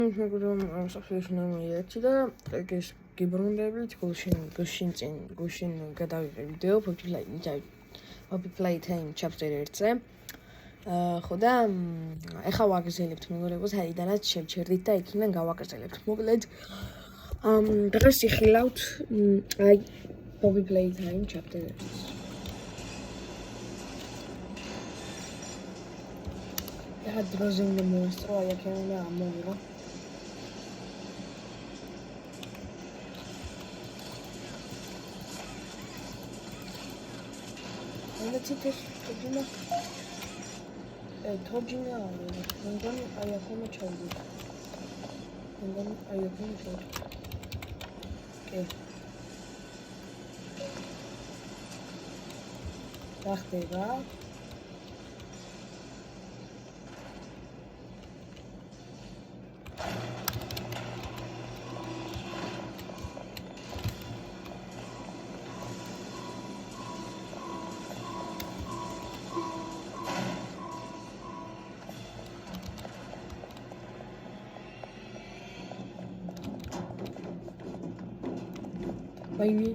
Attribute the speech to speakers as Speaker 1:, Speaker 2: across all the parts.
Speaker 1: მეგრომ საფრთხეში და ეს გიბრუნდებით გუშინ გადავიღე ვიდეო Poppy Playtime chapter 1-ზე. ხო და ეხა ვაგრძელებთ მეგობრებო, საიდანაც შევჩერდით და იქიდან გავაგრძელებთ. მოკლედ დღეს იხილავთ აი Poppy Playtime chapter 1-ს. და დროზე უნდა მოასწრო, აი აქ უნდა ამოვიღო. Let's Tojina, I'm going to Ayakoma Chogi. I'm going to Ayakoma Chogi. Okay. Dachtega. Baby.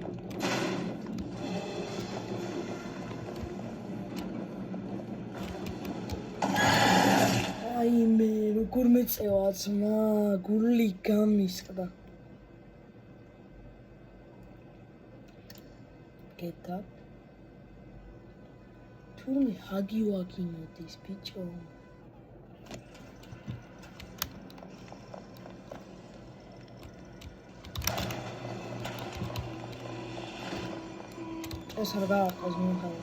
Speaker 1: Ay me, როგორ მეწევა ძმა, გული გამისყდა. Get up. თურმე ჰაგი ვაგინოდის ბიჭო. ეს არ გააყავს მომხალ.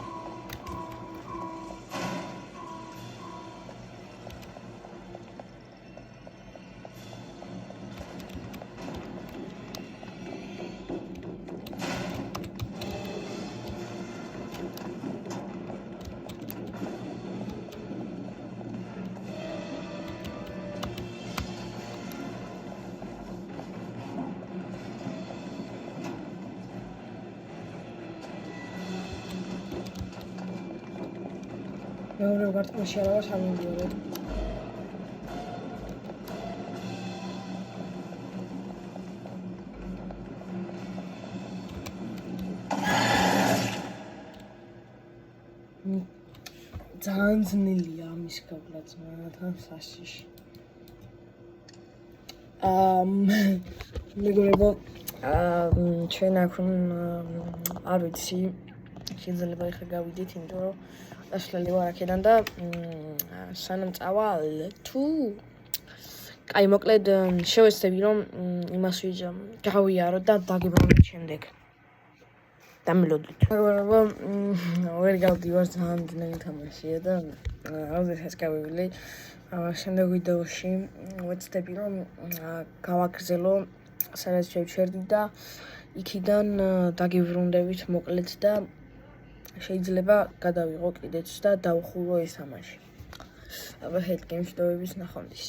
Speaker 1: მეორე გარტყმაში არა ვარ სამიმდიორო. ძალიან ძნელია ამის გავლა ძმათან სასიში. მეგობრებო, ჩვენ აქ არ ვიცი, შეიძლება ეხლა გავიდეთ, იმიტომ რომ ასლელი ვარ აქედან და სანამ წავალ თუ აი მოკლედ შევეცდები რომ იმას გავიარო და დაგიბრუნდეთ შემდეგ დამილოდით. მეგობრებო, ვერ გავდივარ, ძალიან ძნელი თამაშია და როდესაც გავივლი შემდეგ ვიდეოში ვეცდები რომ გავაგრძელო სადაც შევჩერდი და იქიდან დაგიბრუნდებით მოკლედ და შეიძლება გადავიღო კიდეც და დავხურო ეს თამაში. აბა ჰედ გეიმს დოვების ნახვამდის.